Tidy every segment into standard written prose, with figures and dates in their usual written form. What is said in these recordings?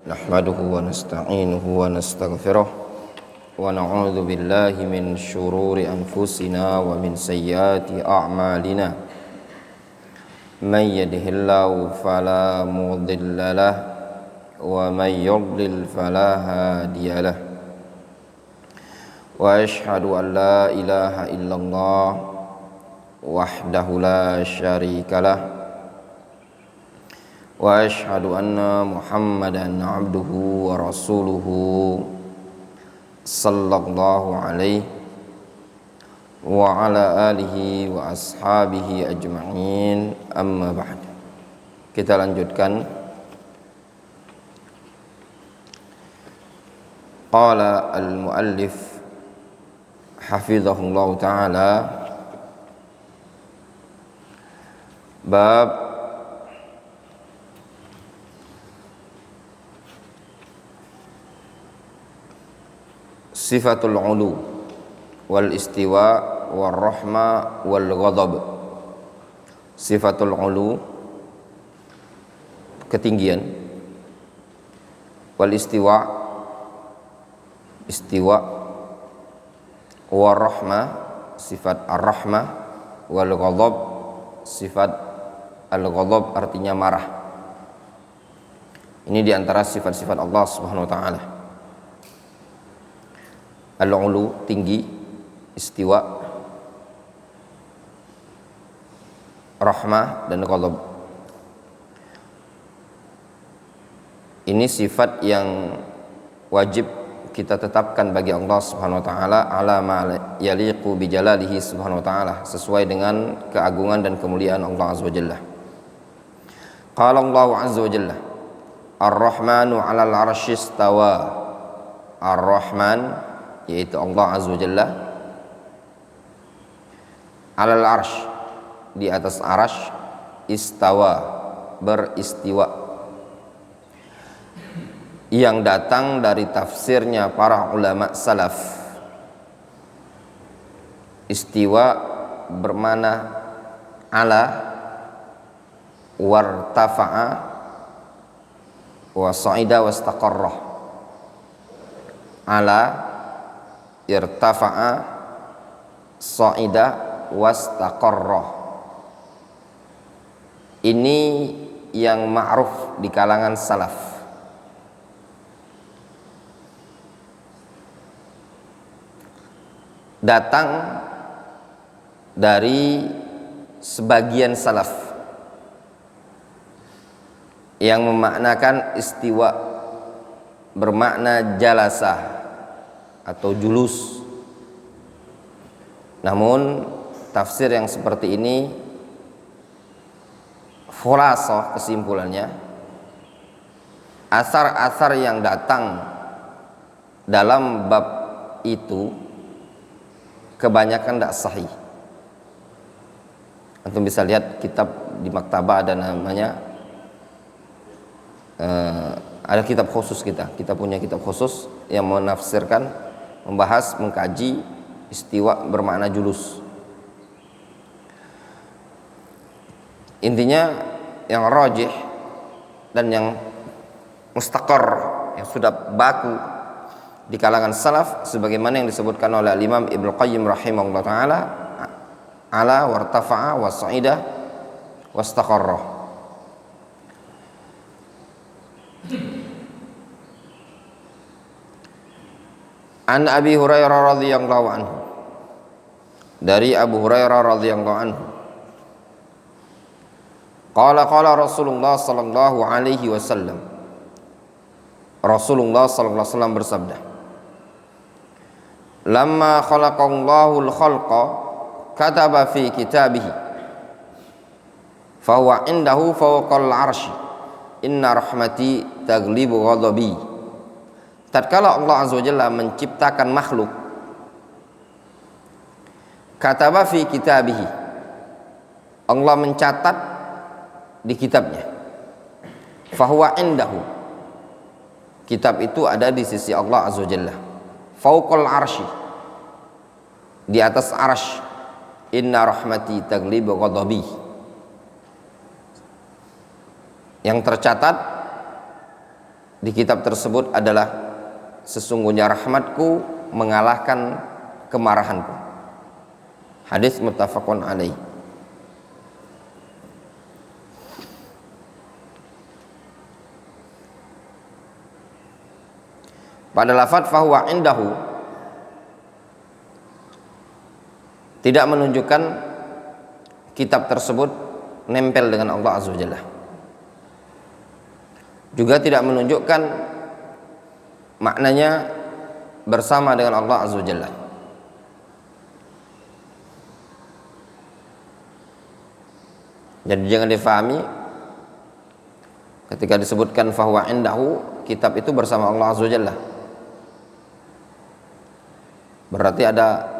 Nahmaduhu wa nasta'inuhu wa nastaghfiruh wa na'udzu billahi min syururi anfusina wa min sayyiati a'malina. Man yahdihillahu fala mudilla lahu wa man yudlil fala hadiya lahu. Wa asyhadu an la ilaha illallah wahdahu la syarika lahu wa asyhadu anna Muhammadan abduhu wa rasuluhu sallallahu alaihi wa ala alihi wa ashabihi ajma'in, amma ba'd. Kita lanjutkan. Qala al-muallif hafizahullah ta'ala, bab sifatul ulu wal istiwa wal rahma wal ghadab. Sifatul ulu, ketinggian, wal istiwa, istiwa, wal rahma, sifat ar-rahma, wal ghadab, sifat al-ghadab, artinya marah. Ini diantara sifat-sifat Allah Subhanahu wa ta'ala. Al-ulu, tinggi, istiwa, rahmah, dan ghadab. Ini sifat yang wajib kita tetapkan bagi Allah Subhanahu wa ta'ala, ala ma yaliqu bi jalalihi subhanahu wa ta'ala, sesuai dengan keagungan dan kemuliaan Allah azza wa jalla. Qala Allah azza wa jalla, ar-rahmanu 'alal 'arsy istawa. Ar-rahman, yaitu Allah azza wa jalla, 'alal 'arsy, di atas arasy, istawa, beristiwa. Yang datang dari tafsirnya para ulama salaf. Istiwa bermana ala, wartafa'a, wa sa'ida wastaqarra. Ala, irtafa'a, sa'ida wastaqarra. Ini yang ma'ruf di kalangan salaf. Datang dari sebagian salaf yang memaknakan istiwa bermakna jalasa atau julus. Namun tafsir yang seperti ini, khulasah kesimpulannya, asar-asar yang datang dalam bab itu kebanyakan tidak sahih. Antum bisa lihat kitab di maktabah, ada namanya ada kitab khusus, kita punya kitab khusus yang menafsirkan, membahas, mengkaji istiwa bermakna julus. Intinya yang rajih dan yang mustaqar, yang sudah baku di kalangan salaf, sebagaimana yang disebutkan oleh Imam Ibnu Qayyim rahimahullah ta'ala, ala wartafa'a wa sa'ida wastaqarra. An Abi Hurairah radhiyallahu anhu, dari Abu Hurairah radhiyallahu anhu, qala Rasulullah sallallahu alaihi wasallam, Rasulullah sallallahu alaihi wasallam bersabda, lamma khalaqallahu al-khalqa kataba fi kitabihi fahuwa indahu fawqal arsy inna rahmati taglibu ghadabi. Tatkala Allah azza wa jalla menciptakan makhluk, kataba fi kitabihi, Allah mencatat di kitabnya, fahuwa indahu, kitab itu ada di sisi Allah azza wa jalla, fauqal arsy, di atas arsy, inna rahmati taglibu ghadabi, yang tercatat di kitab tersebut adalah sesungguhnya rahmatku mengalahkan kemarahanku. Hadis muttafaqun alaih. Pada lafadz fahuwa indahu tidak menunjukkan kitab tersebut nempel dengan Allah Azza wa Jalla. Juga tidak menunjukkan maknanya bersama dengan Allah Azza wa Jalla. Jadi jangan difahami ketika disebutkan fahuwa indahu, kitab itu bersama Allah Azza wa Jalla. Berarti ada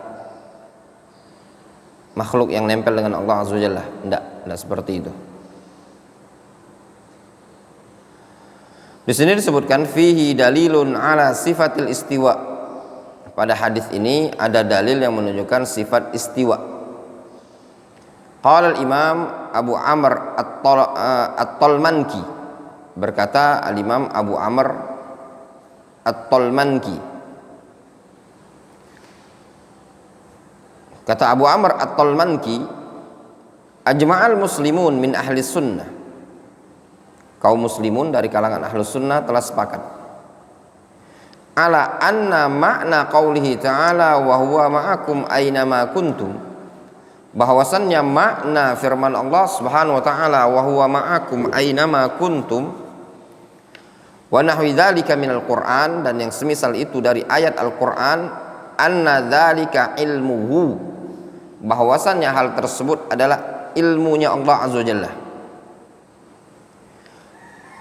makhluk yang nempel dengan Allah Azza wa Jalla. Tidak seperti itu. Di sini disebutkan fihi dalilun ala sifatil istiwa. Pada hadis ini ada dalil yang menunjukkan sifat istiwa. Qala al-Imam Abu Amr At-Talmanki, berkata al-Imam Abu Amr At-Talmanki. Kata Abu Amr At-Talmanki, ajma'al muslimun min ahli sunnah. Kaum muslimun dari kalangan ahli sunnah telah sepakat ala anna makna qaulihi ta'ala wa huwa ma'akum aynama kuntum, bahwasannya makna firman Allah Subhanahu wa taala wa huwa ma'akum aynama kuntum wa nahwi dzalika minal Qur'an, dan yang semisal itu dari ayat Al-Qur'an, anna dzalika ilmuhu, bahwasannya hal tersebut adalah ilmunya Allah Azza wa Jalla.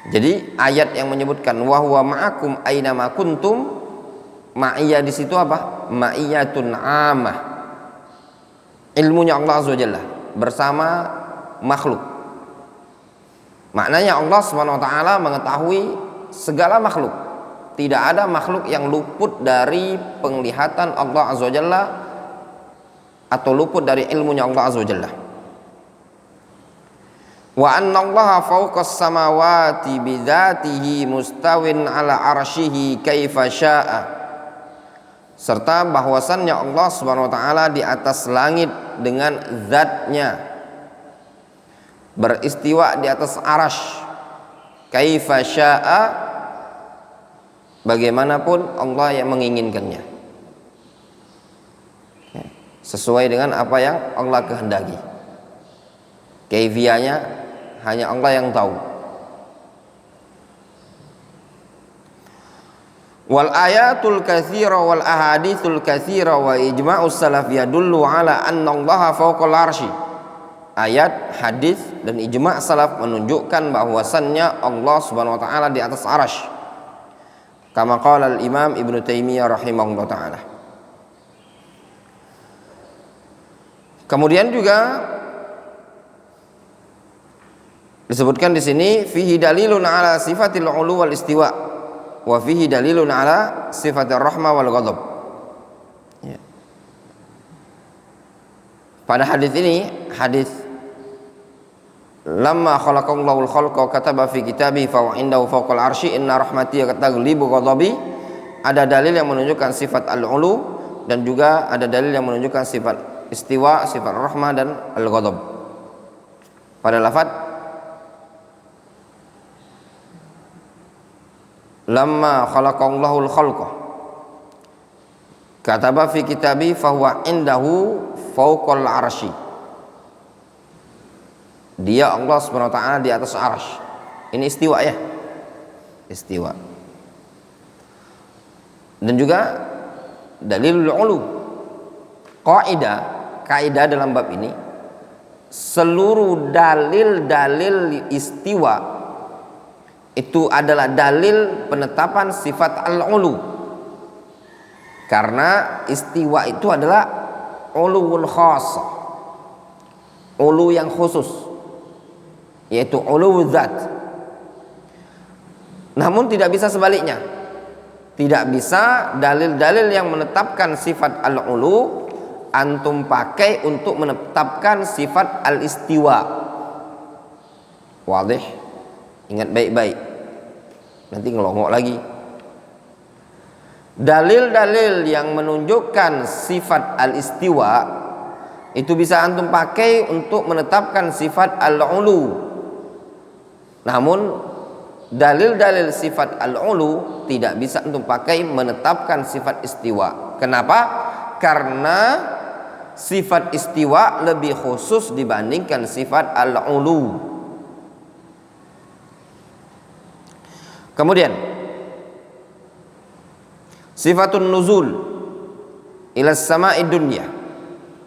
Jadi ayat yang menyebutkan wa huwa ma'akum aynama kuntum, ma'iyah di situ apa? Ma'iyatun 'ammah. Ilmunya Allah Azza wa Jalla bersama makhluk. Maknanya Allah Subhanahu wa taala mengetahui segala makhluk. Tidak ada makhluk yang luput dari penglihatan Allah Azza wa Jalla atau luput dari ilmunya Allah Azza wa Jalla. Wa anna Allaha fawqas samawati bidzatihi mustawin ala arsyihi kaifa syaa, serta bahwasannya Allah Subhanahu wa taala di atas langit dengan zatnya, beristiwa di atas arasy, kaifa syaa, bagaimanapun Allah yang menginginkannya, sesuai dengan apa yang Allah kehendaki. Kaifiyahnya hanya Allah yang tahu. Wal ayatul katsira wal ahaditsul katsira wa ijma'us salaf yadullu ala anna Allaha fawqal arsy. Ayat, hadis dan ijma' salaf menunjukkan bahwasannya Allah Subhanahu wa taala di atas arasy. Kama qala al-Imam Ibnu Taimiyah rahimahullah taala. Kemudian juga disebutkan di sini fihi dalilun ala sifatil ulu wal istiwa wa fihi dalilun ala sifatir rahma wal ghadab. Ya. Pada hadis ini, hadis lamma khalaqallahu al-khalqa kataba fi kitabihi fa indahu fawqal arsy inna rahmati taghlibu ghadabi, ada dalil yang menunjukkan sifat al-ulu dan juga ada dalil yang menunjukkan sifat istiwa, sifat rahmah dan al-ghadab. Pada lafaz lamma khalaqallahu al-khalqa kataba fi kitabi fahuwa indahu fawqal arsy, dia Allah Subhanahu wa taala di atas arsy. Ini istiwa ya, istiwa. Dan juga dalilul ulu, kaidah dalam bab ini, seluruh dalil-dalil istiwa itu adalah dalil penetapan sifat al-ulu, karena istiwa itu adalah uluwul khas, ulu yang khusus, yaitu uluwul zat. Namun tidak bisa sebaliknya, tidak bisa dalil-dalil yang menetapkan sifat al-ulu antum pakai untuk menetapkan sifat al-istiwa. Wadih? Ingat baik-baik. nanti ngelongok lagi. Dalil-dalil yang menunjukkan sifat al-istiwa itu bisa antum pakai untuk menetapkan sifat al-ulu. Namun dalil-dalil sifat al-ulu tidak bisa antum pakai menetapkan sifat istiwa. Kenapa? Karena sifat istiwa lebih khusus dibandingkan sifat al-ulu. Kemudian sifatun nuzul ila sama'id dunya.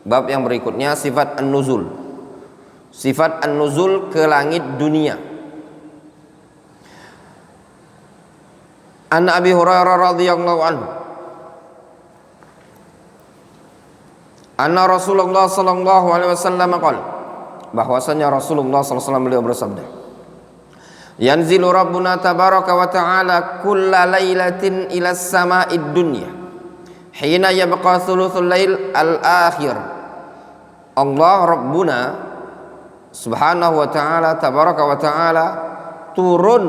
Bab yang berikutnya sifat an-nuzul. Sifat an-nuzul ke langit dunia. An Abi Hurairah radhiyallahu anhu anna Rasulullah sallallahu alaihi wasallam qala, bahwasanya Rasulullah sallallahu alaihi wasallam beliau bersabda, yanzilu rabbuna tabaraka wa ta'ala kulla lailatin ila sama'id dunya hina yabqa thuluthul lail al-akhir. Allah Rabbuna subhanahu wa ta'ala tabaraka wa ta'ala turun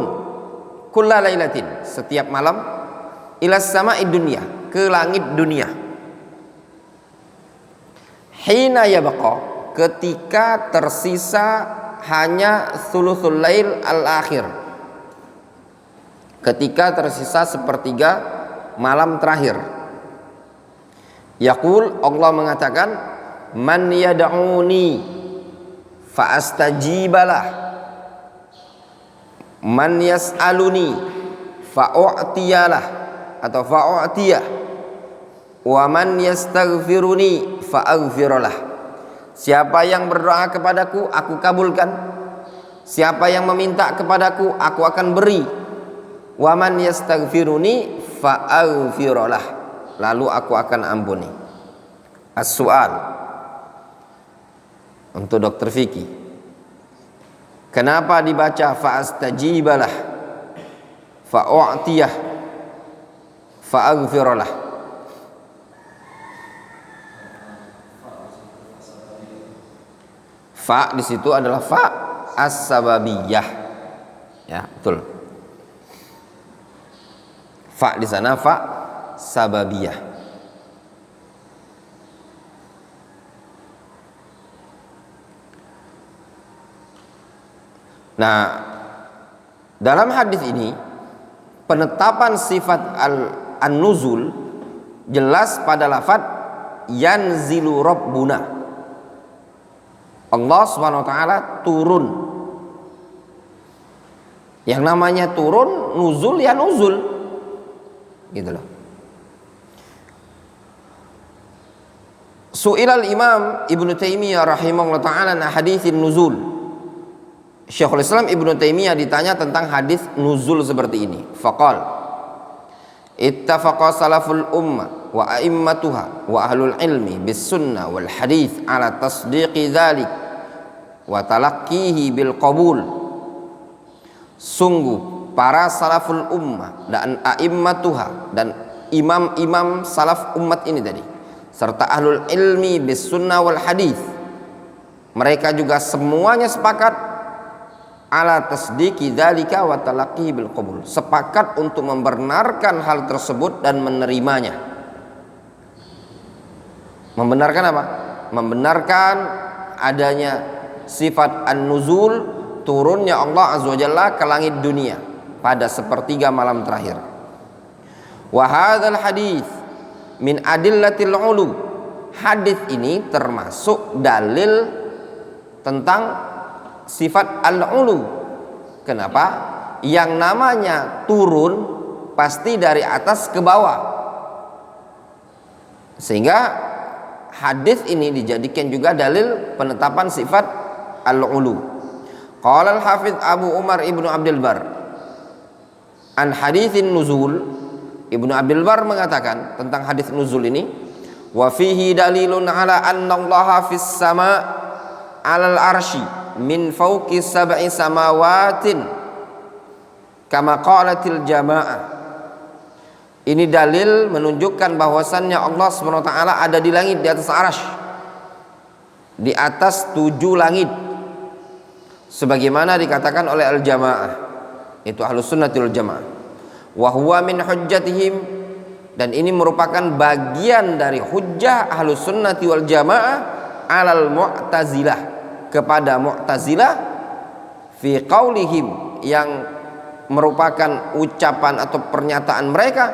kulla lailatin, setiap malam, ila sama'id dunya, ke langit dunia. Hina yabqa, ketika tersisa hanya thuluthul lail al-akhir, ketika tersisa sepertiga malam terakhir. Yaqul, Allah mengatakan, man yad'uni fa astajibalah, man yas'aluni fa u'tiyalah atau fa u'tiyah, wa man yastaghfiruni fa aghfiralah. Siapa yang berdoa kepadaku, aku kabulkan. Siapa yang meminta kepadaku, aku akan beri. Wa man yastaghfiruni fa aghfiralah, lalu aku akan ampuni. As-su'al untuk dokter Vicky, kenapa dibaca fa'astajibalah, fa'u'tiyah, fa'aghfiralah? Fa di situ adalah fa as-sababiyah. Ya, betul. Fa di sana fa sababiyah. Nah, dalam hadis ini penetapan sifat an-nuzul jelas pada lafaz yanzilu rabbuna. Allah Subhanahu wa taala turun. Yang namanya turun, nuzul ya nuzul. Gitu loh. Su'ilal Imam Ibnu Taimiyah rahimahullah taala an haditsin nuzul. Syekhul Islam Ibnu Taimiyah ditanya tentang hadis nuzul seperti ini. Faqal, ittafaqa salaful ummah wa a'immatuha wa ahlul ilmi bis sunnah wal hadis ala tasdiqi dzalik wa talaqqihi bil qabul. Sungguh para salaful ummah dan a'immatuha dan imam-imam salaf umat ini tadi, serta ahlul ilmi bis sunnah wal hadis, mereka juga semuanya sepakat ala tasdiqi dzalika wa talaqqihi bil qabul, sepakat untuk membenarkan hal tersebut dan menerimanya. Membenarkan apa? Membenarkan adanya sifat an-nuzul, turunnya Allah azza wa jalla ke langit dunia pada sepertiga malam terakhir. Wa hadzal hadits min adillatil ulu. Hadis ini termasuk dalil tentang sifat al-ulu. Kenapa? Yang namanya turun pasti dari atas ke bawah, sehingga hadis ini dijadikan juga dalil penetapan sifat al-ulu. Qala al-Hafidz Abu Umar Ibnu Abdul Bar an haditsin nuzul. Ibnu Abdul Bar mengatakan tentang hadis nuzul ini, wa fihi dalilun ala anna Allah fis sama' alal arsy min fawqi sab'i samawatin kama qalatil jamaah. Ini dalil menunjukkan bahwasannya Allah Subhanahu wa taala ada di langit, di atas arsy, di atas 7 langit, sebagaimana dikatakan oleh al-jamaah, itu ahlus sunnati wal jamaah. wa huwa min hujjatihim, dan ini merupakan bagian dari hujjah Ahlus Sunnati wal Jamaah alal Mu'tazilah, kepada Mu'tazilah, fi qaulihim, yang merupakan ucapan atau pernyataan mereka,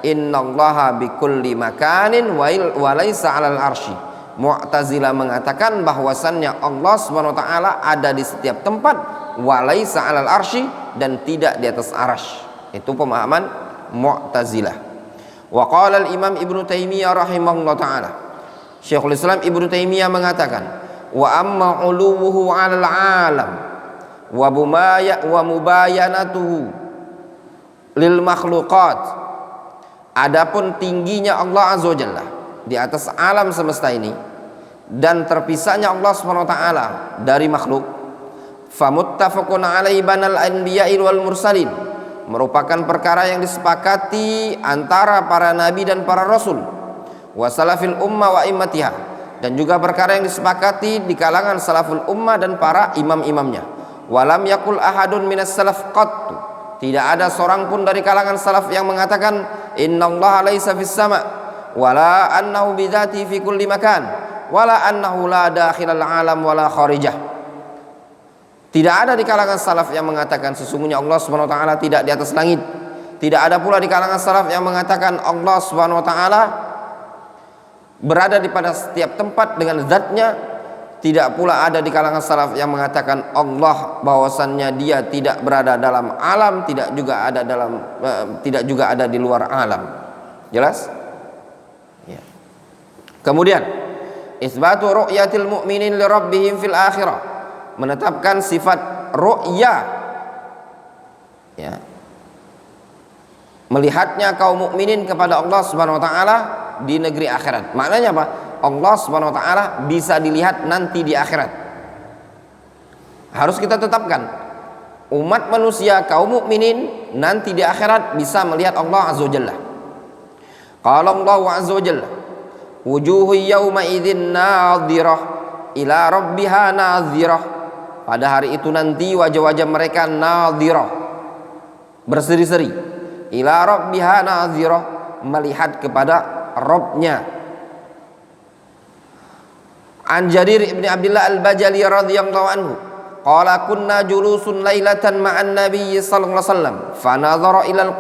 innallaha bikulli makanin wa laisa 'alal arsy. Mu'tazilah mengatakan bahwasannya Allah Subhanahu wa taala ada di setiap tempat, wa laisa 'alal arsy, dan tidak di atas arsy. Itu pemahaman Mu'tazilah. Wa qala al-Imam Ibnu Taimiyah rahimahullah taala, Syekhul Islam Ibnu Taimiyah mengatakan, wa amma 'uluwuhu 'alal 'alam wa mubayanatuhu lil makhluqat, adapun tingginya Allah azza wajalla di atas alam semesta ini dan terpisahnya Allah Subhanahu wa taala dari makhluk, famuttafaqun alaihi banal anbiya'i wal mursalin, merupakan perkara yang disepakati antara para nabi dan para rasul, wa salafil ummah wa immatiha, dan juga perkara yang disepakati di kalangan salaful ummah dan para imam-imamnya. Walam yakul ahadun minas salaf qattu, tidak ada seorang pun dari kalangan salaf yang mengatakan innallaha laisa fis sama, wala annahu bidzati fi kulli makan, wala annahu la dakhilal alam wala kharijah. Tidak ada di kalangan salaf yang mengatakan sesungguhnya Allah Subhanahu wa taala tidak di atas langit. Tidak ada pula di kalangan salaf yang mengatakan Allah Subhanahu wa taala berada di pada setiap tempat dengan zatnya. Tidak pula ada di kalangan salaf yang mengatakan Allah bahwasannya dia tidak berada dalam alam, tidak juga ada di luar alam. Jelas? Ya. Kemudian isbatu ru'yatil mu'minin li rabbihim fil akhirah, menetapkan sifat ru'ya, ya, melihatnya kaum mukminin kepada Allah Subhanahu wa taala di negeri akhirat. Maknanya apa? Allah Subhanahu wa taala bisa dilihat nanti di akhirat. Harus kita tetapkan, umat manusia kaum mukminin nanti di akhirat bisa melihat Allah azza wajalla. Qala Allah azza wajalla, wujuhu yawma idzin nadhirah ila rabbiha nadhirah. Pada hari itu nanti wajah-wajah mereka nadhirah, berseri-seri, ila rabbiha nadhirah, melihat kepada Rabbnya. An Jarir ibn Abdullah al-Bajali radhiyallahu anhu qala kunna julusun lailatan ma'an nabiy sallallahu alaihi wasallam fanadhara ila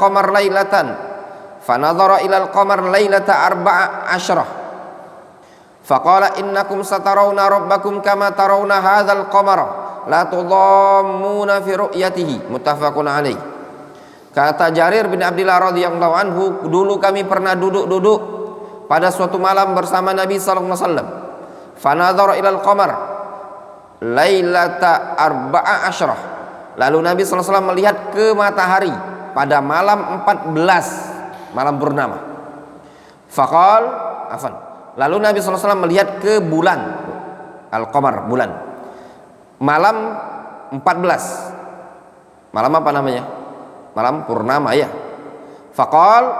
al-qamar lailata arba'a asyrah faqala innakum satarawna rabbakum kama tarawna hadzal qamara la tudammuna fi ru'yatihi, muttafaqun alaih. Kata Jarir bin Abdullah radhiyallahu anhu, dulu kami pernah duduk pada suatu malam bersama Nabi sallallahu alaihi wasallam. Fanadhara ilal qamar lailata arba'a asyrah, lalu Nabi sallallahu alaihi wasallam melihat ke matahari pada malam 14, malam purnama. Lalu Nabi sallallahu alaihi wasallam melihat ke bulan, al-qamar, bulan, malam 14. Malam apa namanya? Malam purnama, ya.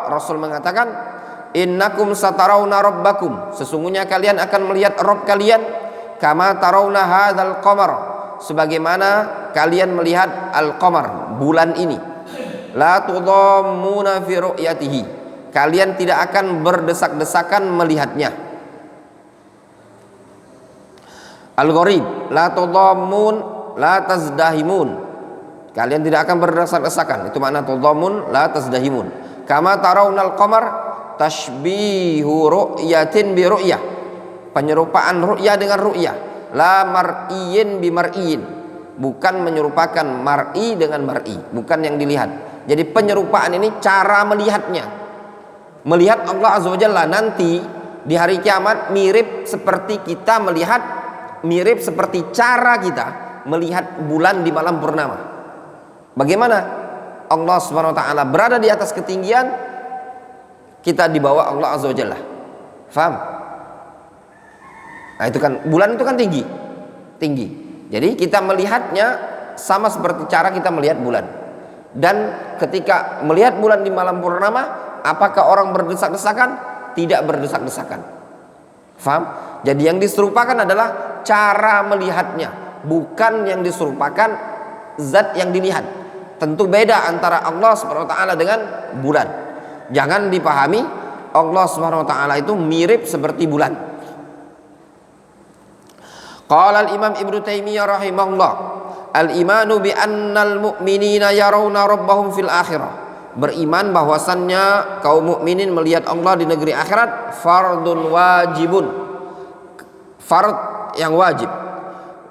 Rasul mengatakan, innakum satarawna rabbakum, sesungguhnya kalian akan melihat Rabb kalian, kama tarawna hadzal qamar, sebagaimana kalian melihat al-qamar, bulan ini. La tudammuna fi ru'yatihi, kalian tidak akan berdesak-desakan melihatnya. Al-gharib, la tudammun la tazdahimun, kalian tidak akan berdesak-desakan, itu makna tudammun la tazdahimun. Kama tarawnal qamar tashbihu ru'yatin bi ru'yah, penyerupaan ru'yah dengan ru'yah, la mar'iyin bi mar'iyin, bukan menyerupakan mar'i dengan mar'i, bukan yang dilihat. Jadi penyerupaan ini cara melihatnya, melihat Allah azza wajalla nanti di hari kiamat mirip seperti kita melihat, mirip seperti cara kita melihat bulan di malam purnama. Bagaimana Allah subhanahu wa ta'ala berada di atas ketinggian, kita di bawah Allah azza wajalla. Faham? Nah itu kan, bulan itu kan tinggi. Jadi kita melihatnya sama seperti cara kita melihat bulan. Dan ketika melihat bulan di malam purnama, apakah orang berdesak-desakan? Tidak berdesak-desakan. Faham? Jadi yang diserupakan adalah cara melihatnya, bukan yang diserupakan zat yang dilihat. Tentu beda antara Allah Subhanahu wa taala dengan bulan. Jangan dipahami Allah Subhanahu wa taala itu mirip seperti bulan. Qala al-Imam Ibnu Taimiyah rahimahullah, al-imanu bi annal mu'minina yarawna rabbahum fil akhirah. Beriman bahwasannya kaum mukminin melihat Allah di negeri akhirat fardun wajibun. Fard yang wajib.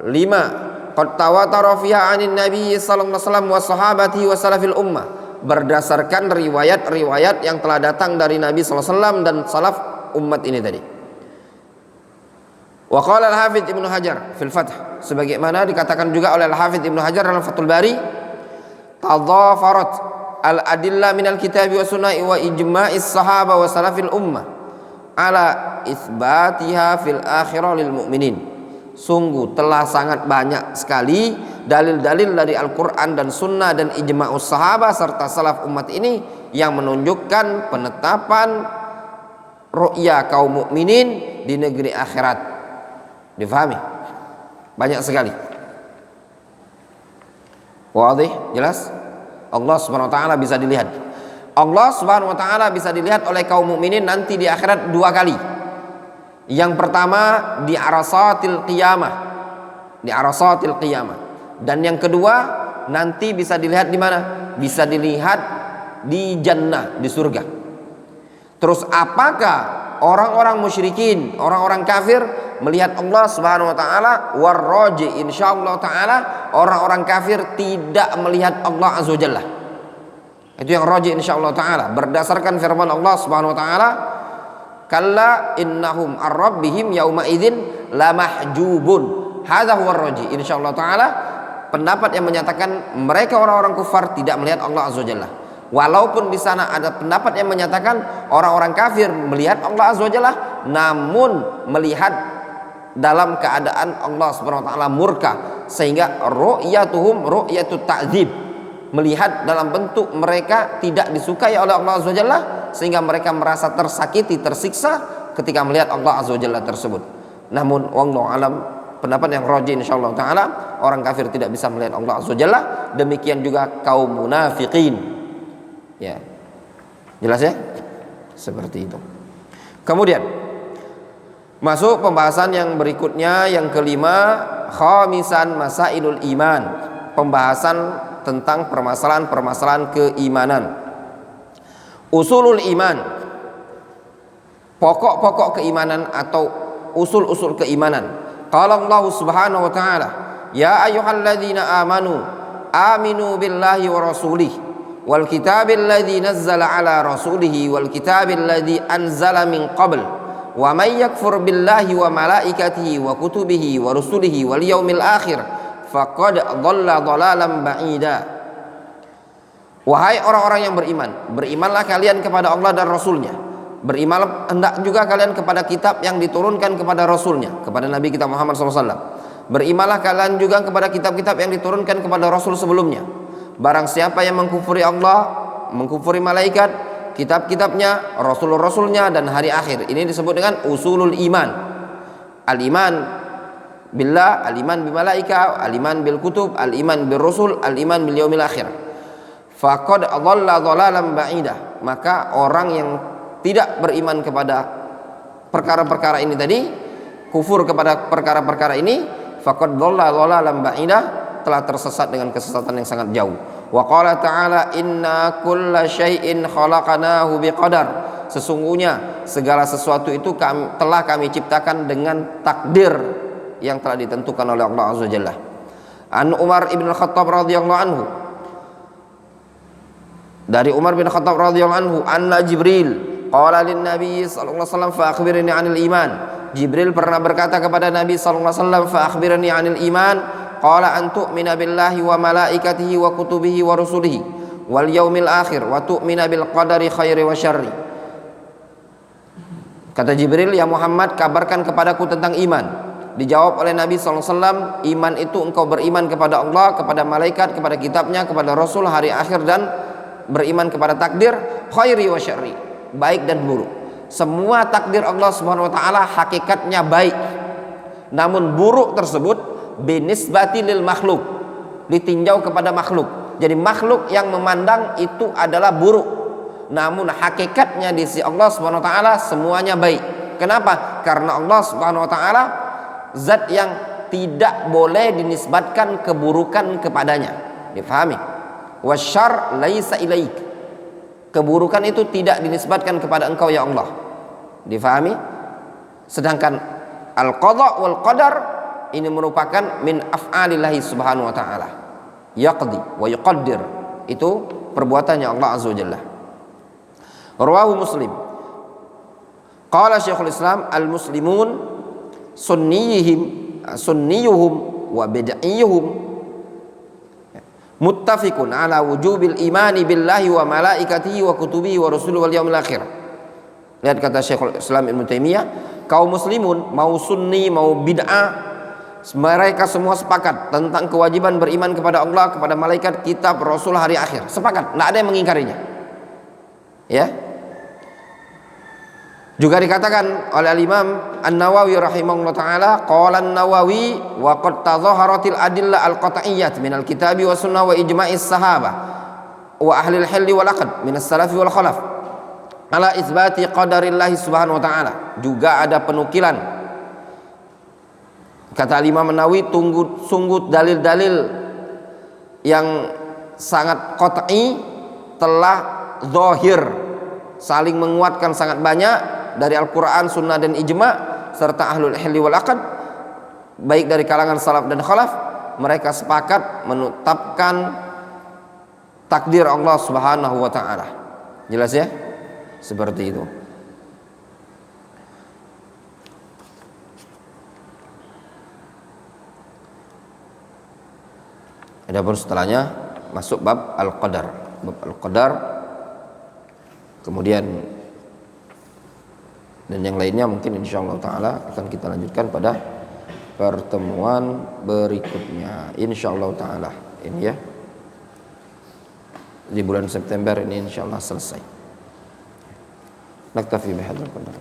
5. Qad tawatara fiha 'anin nabiy sallallahu alaihi wasallam wa sahabatihi wa salafil ummah. Berdasarkan riwayat-riwayat yang telah datang dari Nabi sallallahu alaihi wasallam dan salaf umat ini tadi. Wa qala al-Hafidz Ibnu Hajar fil Fath, sebagaimana dikatakan juga oleh al-Hafidz Ibnu Hajar dalam Fathul Bari, tadhafarat al-adillah minal kitabi wa sunnah wa ijma'is sahaba wa salafil ummah ala itsbatiha fil akhirah lil mu'minin. Sungguh telah sangat banyak sekali dalil-dalil dari Al-Quran dan Sunnah dan ijma'us sahabat serta salaf umat ini yang menunjukkan penetapan ru'ya kaum mukminin di negeri akhirat. Difahami? Banyak sekali. Wadih? Jelas? Allah Subhanahu wa taala bisa dilihat. Allah Subhanahu wa taala bisa dilihat oleh kaum mukminin nanti di akhirat 2 kali. Yang pertama di arasatil qiyamah, di arasatil qiyamah. Dan yang kedua nanti bisa dilihat di mana? Bisa dilihat di jannah, di surga. Terus apakah orang-orang musyrikin, orang-orang kafir melihat Allah Subhanahu wa taala? Warraji insyaallah taala orang-orang kafir tidak melihat Allah azza wajalla. Itu yang raji insyaallah taala berdasarkan firman Allah Subhanahu wa taala, kalla innahum ar-rabbihim yauma idzin lamahjubun. Hadza huwa ar-raji insyaallah taala, pendapat yang menyatakan mereka orang-orang kufar tidak melihat Allah azza wajalla. Walaupun di sana ada pendapat yang menyatakan orang-orang kafir melihat Allah azza wajalla, namun melihat dalam keadaan Allah Subhanahu wa taala murka, sehingga ru'yatuhum ru'yatut ta'dzib, melihat dalam bentuk mereka tidak disukai oleh Allah azza wajalla, sehingga mereka merasa tersakiti, tersiksa ketika melihat Allah azza wajalla tersebut. Namun wallahu alam, pendapat yang rajih insyaallah taala orang kafir tidak bisa melihat Allah azza wajalla, demikian juga kaum munafiqin. Ya. Jelas ya? Seperti itu. Kemudian masuk pembahasan yang berikutnya, yang kelima, khamisan masailul iman, pembahasan tentang permasalahan-permasalahan keimanan. Usulul iman, pokok-pokok keimanan atau usul-usul keimanan. Qala Allah Subhanahu wa taala, ya ayyuhalladzina amanu aminu billahi wa rasulih wal kitabil ladzi nazzala ala rasulih wal kitabil ladzi anzala min qabl wa may yakfur billahi wa malaikatihi wa kutubihi wa rusulihi wal yaumil akhir faqad dhalla dhalalan ba'ida. Wahai orang-orang yang beriman, berimanlah kalian kepada Allah dan Rasulnya. Berimanlah hendak juga kalian kepada kitab yang diturunkan kepada Rasulnya, kepada Nabi kita Muhammad SAW. Berimanlah kalian juga kepada kitab-kitab yang diturunkan kepada Rasul sebelumnya. Barang siapa yang mengkufuri Allah, mengkufuri malaikat, kitab-kitabnya, rasul-rasulnya, dan hari akhir, ini disebut dengan usulul iman. Al-iman billah, al-iman bil malaika, al-iman bil kutub, al-iman bil rusul, al-iman bil yaumil akhir. Faqad dhalla dhalalan ba'ida. Maka orang yang tidak beriman kepada perkara-perkara ini tadi, kufur kepada perkara-perkara ini, faqad dhalla dhalalan ba'ida, telah tersesat dengan kesesatan yang sangat jauh. Wa qala ta'ala inna kulla syai'in khalaqnahu biqadar. Sesungguhnya segala sesuatu itu telah kami ciptakan dengan takdir yang telah ditentukan oleh Allah azza wajalla. An Umar ibn Khattab radhiyallahu anhu, dari Umar bin Khattab radhiyallahu anhu, anna Jibril qala lin Nabi sallallahu alaihi wasallam fa akhbirni 'anil iman. Jibril pernah berkata kepada Nabi sallallahu alaihi wasallam, fa akhbirni 'anil iman. Qala an tu'mina billahi wa malaikatihi wa kutubihi wa rusulihi wal yaumil akhir wa tu'mina bil qadari khairi wa syarri. Kata Jibril, ya Muhammad, kabarkan kepadaku tentang iman. Dijawab oleh Nabi SAW, iman itu engkau beriman kepada Allah, kepada malaikat, kepada kitabnya, kepada Rasul, hari akhir, dan beriman kepada takdir khairi wa syarri, baik dan buruk. Semua takdir Allah Subhanahu wa taala hakikatnya baik, namun buruk tersebut binisbati lil makhluk, ditinjau kepada makhluk. Jadi makhluk yang memandang itu adalah buruk, namun hakikatnya di sisi Allah Subhanahu wa taala semuanya baik. Kenapa? Karena Allah Subhanahu wa taala zat yang tidak boleh dinisbatkan keburukan kepadanya. Difahami? Wasyarr laisa ilaik. Keburukan itu tidak dinisbatkan kepada engkau ya Allah. Difahami? Sedangkan al-qadha wal qadar ini merupakan min af'alillahi subhanahu wa ta'ala. Yaqdi wa yuqaddir. Itu perbuatannya Allah azza wa jalla. Rawahu Muslim. Qala Syekhul Islam al-muslimun sunniyuhum wa bid'iyuhum muttafiqun ala wujubil imani billahi wa malaikatihi wa kutubihi wa rusulihi wal yaumil akhir. Lihat kata Syekhul Islam Ibnu Taimiyah, kaum muslimun mau sunni mau bid'ah, mereka semua sepakat tentang kewajiban beriman kepada Allah, kepada malaikat, kitab, rasul, hari akhir. Sepakat, tidak ada yang mengingkarinya. Ya. Juga dikatakan oleh Al-Imam An-Nawawi rahimahullah taala, qala An-Nawawi wa qad tadhaharatil adillah al-qat'iyyah min al-kitabi wa sunnah wa ijma'is sahabah wa ahli al-hilli wal aqd min as-salafi wal khalaf ala isbati qadarillah subhanahu wa ta'ala. Juga ada penukilan, kata Imam Nawawi, sungguh dalil-dalil yang sangat qat'i telah zahir, saling menguatkan sangat banyak dari Al-Quran, Sunnah dan Ijma' serta ahlul hilli wal aqd, baik dari kalangan salaf dan khalaf. Mereka sepakat menetapkan takdir Allah subhanahu wa ta'ala. Jelas ya? Seperti itu. Adapun setelahnya masuk bab al-qadar. Bab al-qadar, kemudian dan yang lainnya mungkin insyaallah taala akan kita lanjutkan pada pertemuan berikutnya insyaallah taala. Ini ya, di bulan September ini insyaallah selesai. Naktafi bihadzal qadar.